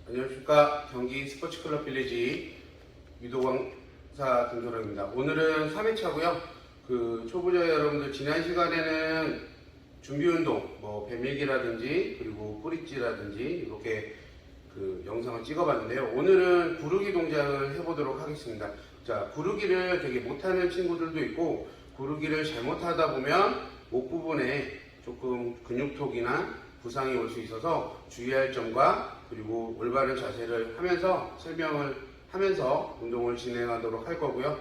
안녕하십니까. 경기 스포츠클럽 빌리지 유도광사 김소랑입니다. 오늘은 3회차고요. 초보자 여러분들 지난 시간에는 준비운동, 배밀기라든지 그리고 뿌리찌라든지 이렇게 영상을 찍어봤는데요. 오늘은 구르기 동작을 해보도록 하겠습니다. 자, 구르기를 되게 못하는 친구들도 있고 구르기를 잘못하다 보면 목 부분에 조금 근육통이나 부상이 올 수 있어서 주의할 점과 그리고 올바른 자세를 하면서 설명을 하면서 운동을 진행하도록 할 거고요.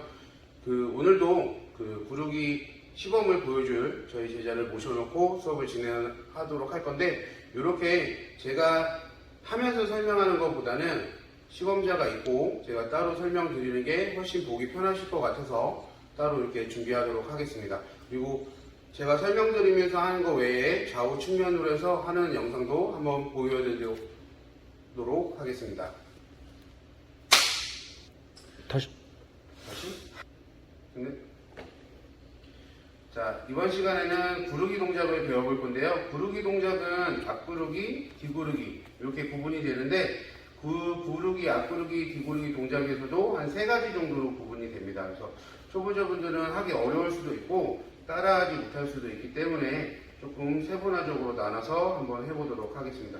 오늘도 구르기 시범을 보여줄 저희 제자를 모셔놓고 수업을 진행하도록 할 건데, 이렇게 제가 하면서 설명하는 것보다는 시범자가 있고 제가 따로 설명드리는 게 훨씬 보기 편하실 것 같아서 따로 이렇게 준비하도록 하겠습니다. 그리고 제가 설명드리면서 하는 거 외에 좌우 측면으로 해서 하는 영상도 한번 보여드리도록 하겠습니다. 다시. 네. 자, 이번 시간에는 구르기 동작을 배워볼 건데요. 구르기 동작은 앞구르기, 뒤구르기 이렇게 구분이 되는데, 구르기, 앞구르기, 뒤구르기 동작에서도 한 3가지 정도로 구분이 됩니다. 그래서 초보자분들은 하기 어려울 수도 있고 따라하지 못할 수도 있기 때문에 조금 세분화적으로 나눠서 한번 해보도록 하겠습니다.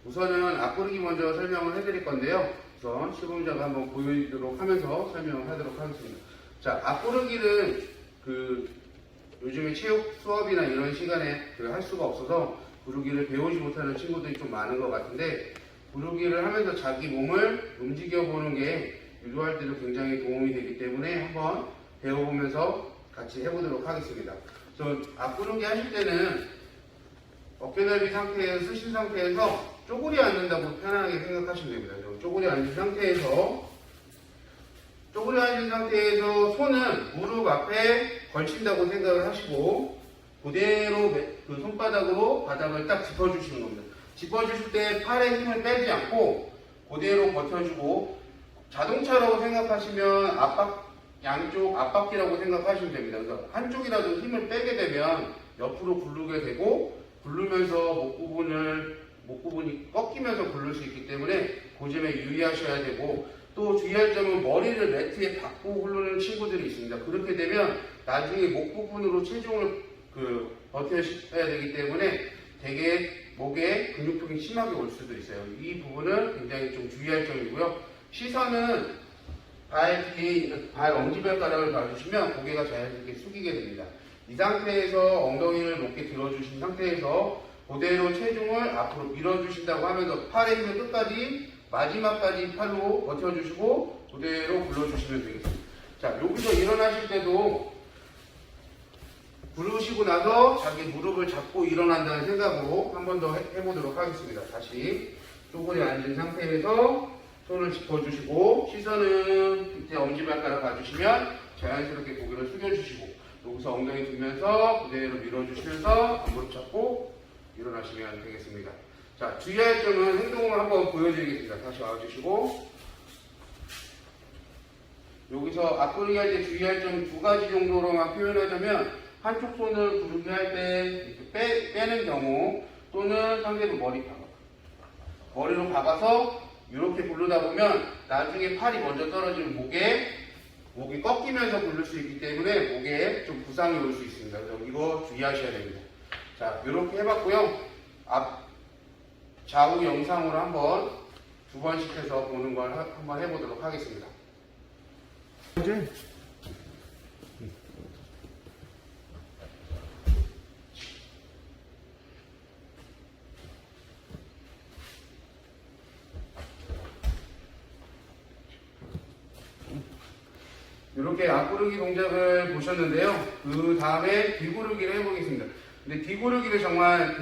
우선은 앞구르기 먼저 설명을 해드릴 건데요. 우선 시범자가 한번 보여드리도록 하면서 설명을 하도록 하겠습니다. 자, 앞구르기는 요즘에 체육 수업이나 이런 시간에 할 수가 없어서 구르기를 배우지 못하는 친구들이 좀 많은 것 같은데, 구르기를 하면서 자기 몸을 움직여 보는 게 유도할 때도 굉장히 도움이 되기 때문에 한번 배워보면서 같이 해보도록 하겠습니다. 앞구르기 하실 때는 어깨 넓이 상태에서 쓰신 상태에서 쪼그리 앉는다고 편안하게 생각하시면 됩니다. 쪼그리 앉은 상태에서 손은 무릎 앞에 걸친다고 생각을 하시고 그대로 손바닥으로 바닥을 딱 짚어주시는 겁니다. 짚어주실 때 팔에 힘을 빼지 않고 그대로 버텨주고, 자동차라고 생각하시면 양쪽 앞바퀴라고 생각하시면 됩니다. 그래서 한쪽이라도 힘을 빼게 되면 옆으로 굴르게 되고, 굴르면서 목 부분이 꺾이면서 굴를 수 있기 때문에 그 점에 유의하셔야 되고, 또 주의할 점은 머리를 매트에 박고 굴르는 친구들이 있습니다. 그렇게 되면 나중에 목 부분으로 체중을 버텨야 되기 때문에 되게 목에 근육통이 심하게 올 수도 있어요. 이 부분은 굉장히 좀 주의할 점이고요. 시선은 발 뒤에 발 엄지발가락을 봐주시면 고개가 자연스럽게 숙이게 됩니다. 이 상태에서 엉덩이를 높게 들어주신 상태에서 그대로 체중을 앞으로 밀어주신다고 하면서 팔의 힘을 끝까지 마지막까지 팔로 버텨주시고 그대로 굴러주시면 되겠습니다. 자, 여기서 일어나실 때도 굴르시고 나서 자기 무릎을 잡고 일어난다는 생각으로 한 번 더 해보도록 하겠습니다. 다시 쪼그려 앉은 상태에서 손을 짚어주시고, 시선은 밑에 엄지발가락 봐주시면 자연스럽게 고개를 숙여주시고, 여기서 엉덩이 들면서 그대로 밀어주시면서 무릎 잡고 일어나시면 되겠습니다. 자, 주의할 점은 행동을 한번 보여드리겠습니다. 다시 와주시고, 여기서 앞구르기 할 때 주의할 점 2가지 정도로만 표현하자면, 한쪽 손을 구르기 할 때 빼는 경우, 또는 상대로 머리로 박아서 이렇게 굴르다 보면 나중에 팔이 먼저 떨어지면 목이 꺾이면서 굴릴 수 있기 때문에 목에 좀 부상이 올 수 있습니다. 그래서 이거 주의하셔야 됩니다. 자, 이렇게 해봤고요. 좌우 영상으로 한번 2번씩 해서 보는 걸 한번 해보도록 하겠습니다. 이렇게 앞구르기 동작을 보셨는데요. 그 다음에 뒤구르기를 해보겠습니다. 근데 뒤구르기를 정말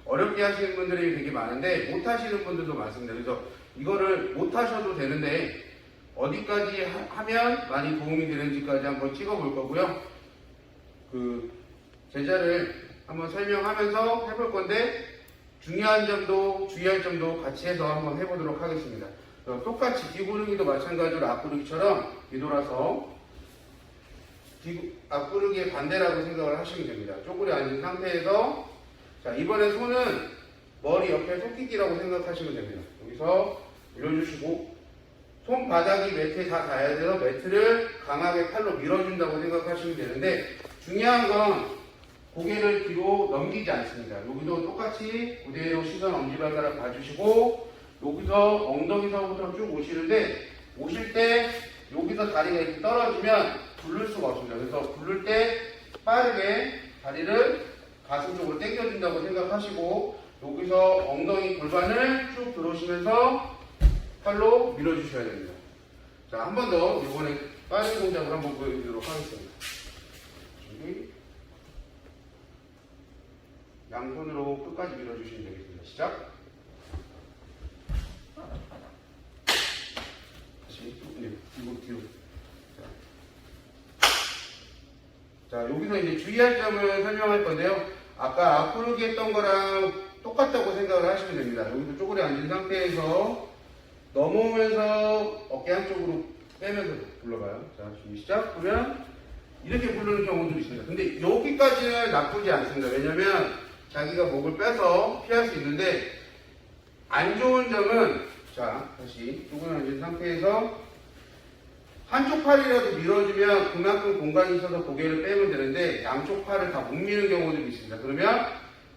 어렵게 하시는 분들이 되게 많은데 못 하시는 분들도 많습니다. 그래서 이거를 못 하셔도 되는데 어디까지 하면 많이 도움이 되는지까지 한번 찍어볼 거고요. 제자를 한번 설명하면서 해볼 건데, 중요한 점도 주의할 점도 같이 해서 한번 해보도록 하겠습니다. 똑같이 뒤구르기도 마찬가지로 앞구르기처럼 뒤돌아서 앞구르기의 반대라고 생각을 하시면 됩니다. 쪼그려 앉은 상태에서, 자, 이번에 손은 머리 옆에 속기기라고 생각하시면 됩니다. 여기서 밀어주시고 손바닥이 매트에 다 닿아야 돼서 매트를 강하게 팔로 밀어준다고 생각하시면 되는데 중요한 건 고개를 뒤로 넘기지 않습니다. 여기도 똑같이 그대로 시선 엄지발가락 봐주시고 여기서 엉덩이서부터 쭉 오시는데 오실 때 여기서 다리가 이렇게 떨어지면 굴릴 수가 없습니다. 그래서 굴릴 때 빠르게 다리를 가슴 쪽으로 당겨준다고 생각하시고 여기서 엉덩이 골반을 쭉 들어오시면서 팔로 밀어주셔야 됩니다. 자, 한 번 더 이번에 빠른 동작을 한번 보여드리도록 하겠습니다. 준비. 양손으로 끝까지 밀어주시면 되겠습니다. 시작. 다시 뒤로. 자, 여기서 이제 주의할 점을 설명할 건데요. 아까 앞구르기 했던 거랑 똑같다고 생각을 하시면 됩니다. 여기서 쪼그려 앉은 상태에서 넘어오면서 어깨 한쪽으로 빼면서 불러봐요. 자, 준비 시작. 그러면 이렇게 부르는 경우도 있습니다. 근데 여기까지는 나쁘지 않습니다. 왜냐면 자기가 목을 빼서 피할 수 있는데 안 좋은 점은 자, 다시 쪼그려 앉은 상태에서 한쪽 팔이라도 밀어주면 그만큼 공간이 있어서 고개를 빼면 되는데 양쪽 팔을 다 못 미는 경우들이 있습니다. 그러면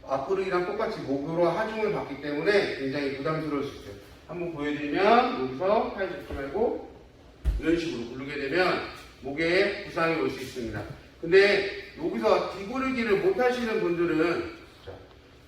앞구르기랑 똑같이 목으로 하중을 받기 때문에 굉장히 부담스러울 수 있어요. 한번 보여드리면 여기서 팔 잡지 말고 이런 식으로 굴르게 되면 목에 부상이 올 수 있습니다. 근데 여기서 뒤구르기를 못 하시는 분들은 자,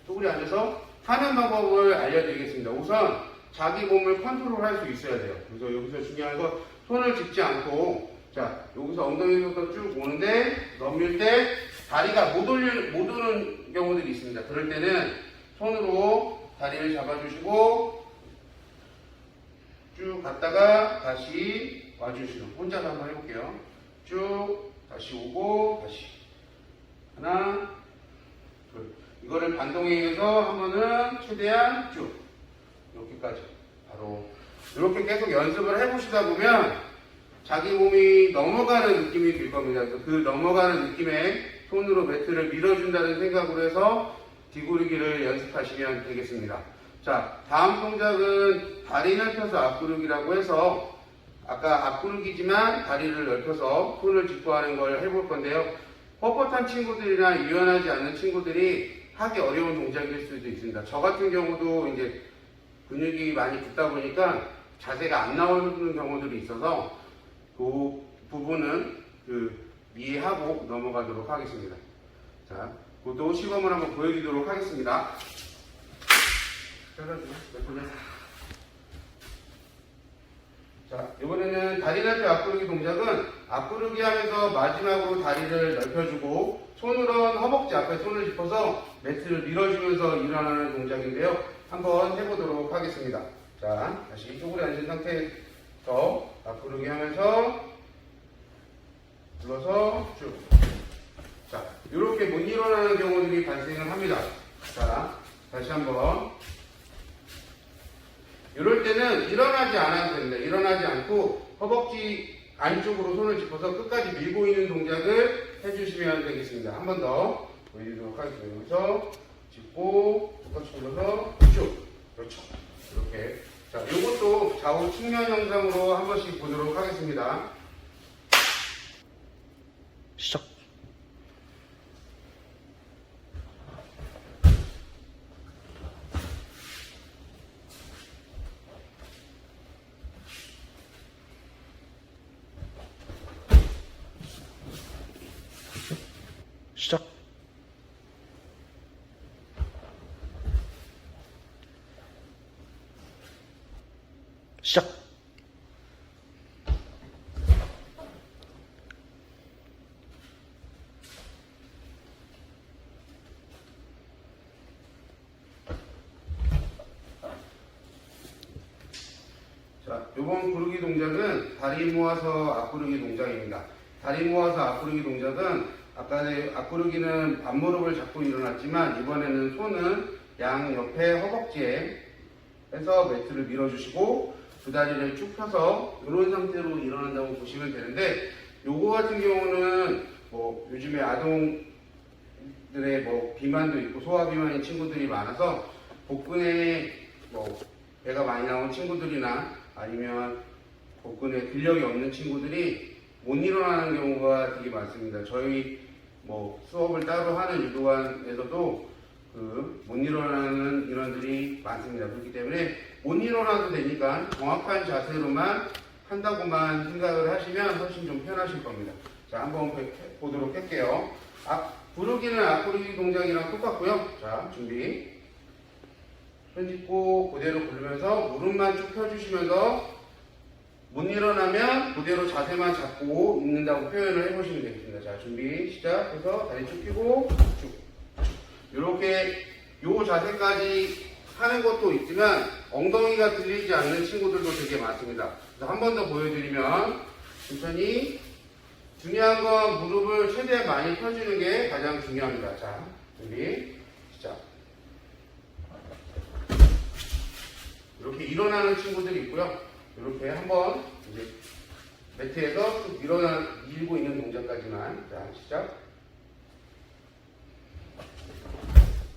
쪼그려 앉아서 하는 방법을 알려드리겠습니다. 우선 자기 몸을 컨트롤할 수 있어야 돼요. 그래서 여기서 중요한 건 손을 짚지 않고 자, 여기서 엉덩이부터 쭉 오는데 넘길 때 다리가 못 오는 경우들이 있습니다. 그럴 때는 손으로 다리를 잡아주시고 쭉 갔다가 다시 와주시고 혼자서 한번 해볼게요. 쭉 다시 오고 다시 하나 둘 이거를 반동행해서 하면은 최대한 쭉 이렇게까지 바로 이렇게 계속 연습을 해보시다 보면 자기 몸이 넘어가는 느낌이 들 겁니다. 그 넘어가는 느낌에 손으로 매트를 밀어준다는 생각으로 해서 뒤구르기를 연습하시면 되겠습니다. 자, 다음 동작은 다리 넓혀서 앞구르기라고 해서 아까 앞구르기지만 다리를 넓혀서 손을 짚고 하는 걸 해볼 건데요. 뻣뻣한 친구들이나 유연하지 않는 친구들이 하기 어려운 동작일 수도 있습니다. 저 같은 경우도 이제 근육이 많이 붙다 보니까 자세가 안 나오는 경우들이 있어서 그 부분은 이해하고 넘어가도록 하겠습니다. 자, 그것도 시범을 한번 보여드리도록 하겠습니다. 자, 이번에는 다리 넓혀 앞구르기 동작은 앞구르기 하면서 마지막으로 다리를 넓혀주고 손으로는 허벅지 앞에 손을 짚어서 매트를 밀어주면서 일어나는 동작인데요. 한번 해보도록 하겠습니다. 자, 다시 쪼그려 앉은 상태에서 앞구르기 하면서 불러서 쭉. 자, 이렇게 못 일어나는 경우들이 발생을 합니다. 자, 다시 한번. 이럴 때는 일어나지 않아도 됩니다. 일어나지 않고 허벅지 안쪽으로 손을 짚어서 끝까지 밀고 있는 동작을 해주시면 되겠습니다. 한 번 더 보여드리도록 하겠습니다. 여기서 짚고 똑같이 불러서 쭉. 그렇죠. 이렇게. 자, 이것도 좌우 측면 영상으로 한 번씩 보도록 하겠습니다. 시작. 시작. 시작. 자, 이번 구르기 동작은 다리 모아서 앞구르기 동작입니다. 다리 모아서 앞구르기 동작은 아까 앞구르기는 반무릎을 잡고 일어났지만 이번에는 손은 양 옆에 허벅지에 해서 매트를 밀어주시고 두 다리를 쭉 펴서 이런 상태로 일어난다고 보시면 되는데 요거 같은 경우는 뭐 요즘에 아동들의 뭐 비만도 있고 소아비만인 친구들이 많아서 복근에 뭐 배가 많이 나오는 나온 친구들이나 아니면 복근에 근력이 없는 친구들이 못 일어나는 경우가 되게 많습니다. 저희 뭐 수업을 따로 하는 유도관에서도 못 일어나는 인원들이 많습니다. 그렇기 때문에 못 일어나도 되니까 정확한 자세로만 한다고만 생각을 하시면 훨씬 좀 편하실 겁니다. 자, 한번 보도록 할게요. 부르기는 앞구르기 동작이랑 똑같고요. 자, 준비. 손 짚고 그대로 부르면서 무릎만 쭉 펴주시면서 못 일어나면 그대로 자세만 잡고 있는다고 표현을 해보시면 되겠습니다. 자, 준비 시작해서 다리 쭉 펴고 쭉. 이렇게 요 자세까지 하는 것도 있지만 엉덩이가 들리지 않는 친구들도 되게 많습니다. 그래서 한 번 더 보여드리면 천천히 중요한 건 무릎을 최대한 많이 펴주는 게 가장 중요합니다. 자, 준비 시작. 이렇게 일어나는 친구들이 있고요. 이렇게 한번 이제 매트에서 쭉 밀고 있는 동작까지만. 자, 시작.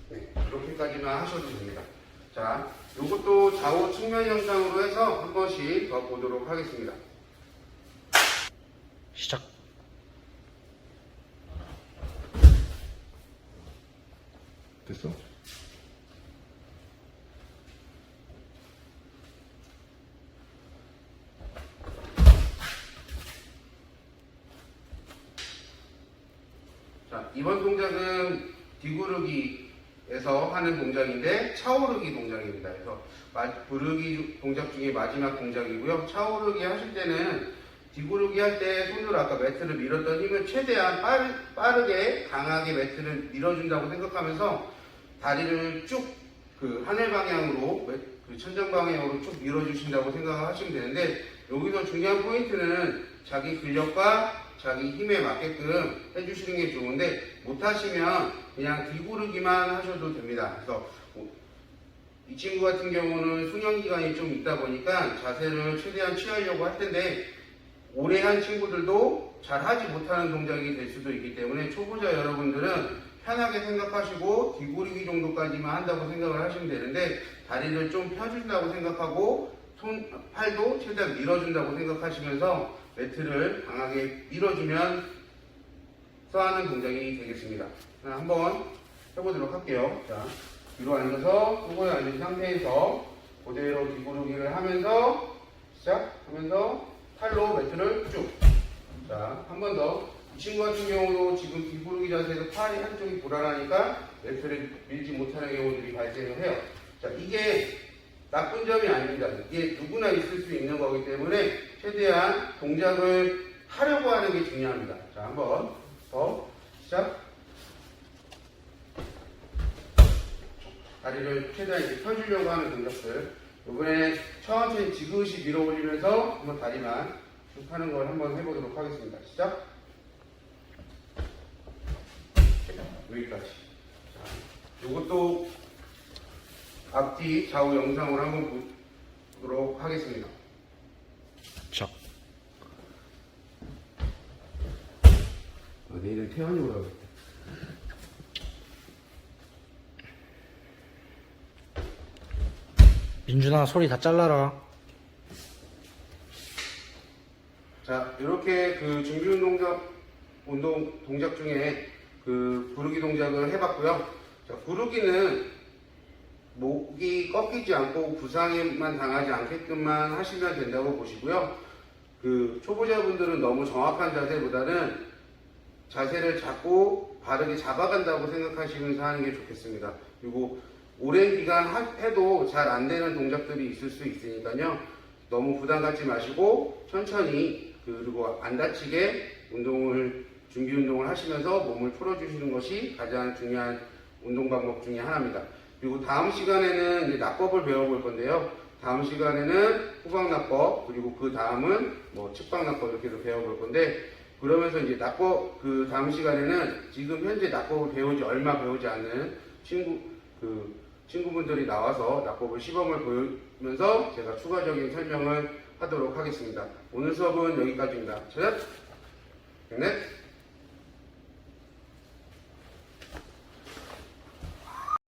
네, 이렇게까지만 하셔도 됩니다. 자, 이것도 좌우 측면 영상으로 해서 한 번씩 더 보도록 하겠습니다. 시작. 됐어? 자, 이번 동작은 뒤구르기에서 하는 동작인데 차오르기 동작입니다. 그래서 구르기 동작 중에 마지막 동작이고요. 차오르기 하실 때는 뒤구르기 할 때 손으로 아까 매트를 밀었던 힘을 최대한 빠르게 강하게 매트를 밀어준다고 생각하면서 다리를 쭉 하늘 방향으로 천장 방향으로 쭉 밀어주신다고 생각하시면 되는데, 여기서 중요한 포인트는 자기 근력과 자기 힘에 맞게끔 해주시는 게 좋은데, 못하시면 그냥 뒤구르기만 하셔도 됩니다. 그래서 이 친구 같은 경우는 수년기간이 좀 있다 보니까 자세를 최대한 취하려고 할 텐데, 오래 한 친구들도 잘 하지 못하는 동작이 될 수도 있기 때문에 초보자 여러분들은 편하게 생각하시고 뒤구르기 정도까지만 한다고 생각을 하시면 되는데, 다리를 좀 펴준다고 생각하고 팔도 최대한 밀어준다고 생각하시면서 매트를 강하게 밀어주면서 하는 동작이 되겠습니다. 한번 해보도록 할게요. 자, 뒤로 앉아서 수고에 앉은 상태에서 그대로 뒤구르기를 하면서 시작하면서 팔로 매트를 쭉. 자, 한 번 더. 이 친구 같은 경우도 지금 뒤구르기 자세에서 팔이 한쪽이 불안하니까 매트를 밀지 못하는 경우들이 발생을 해요. 자, 이게 나쁜 점이 아닙니다. 이게 누구나 있을 수 있는 거기 때문에 최대한 동작을 하려고 하는 게 중요합니다. 자, 한 번 더 시작. 다리를 최대한 이렇게 펴주려고 하는 동작들. 이번에 천천히 지그시 밀어 올리면서 한번 다리만 쭉 하는 걸 한번 해보도록 하겠습니다. 시작. 여기까지. 자, 이것도 앞뒤 좌우 영상으로 한번 보도록 하겠습니다. 시작. 내일은 태연이 오라고. 민준아, 소리 다 잘라라. 자, 이렇게 준비 동작 중에 구르기 동작을 해봤고요. 자, 구르기는 목이 꺾이지 않고 부상에만 당하지 않게끔만 하시면 된다고 보시고요. 초보자분들은 너무 정확한 자세보다는 자세를 잡고 바르게 잡아간다고 생각하시면서 하는 게 좋겠습니다. 그리고 오랜 기간 해도 잘 안 되는 동작들이 있을 수 있으니까요. 너무 부담 갖지 마시고 천천히 그리고 안 다치게 준비 운동을 하시면서 몸을 풀어주시는 것이 가장 중요한 운동 방법 중에 하나입니다. 그리고 다음 시간에는 이제 낙법을 배워볼 건데요. 다음 시간에는 후방 낙법, 그리고 그 다음은 측방 낙법 이렇게도 배워볼 건데, 그러면서 이제 낙법, 다음 시간에는 지금 현재 낙법을 얼마 배우지 않는 친구분들이 나와서 낙법을 시범을 보이면서 제가 추가적인 설명을 하도록 하겠습니다. 오늘 수업은 여기까지입니다. 셋, 넷,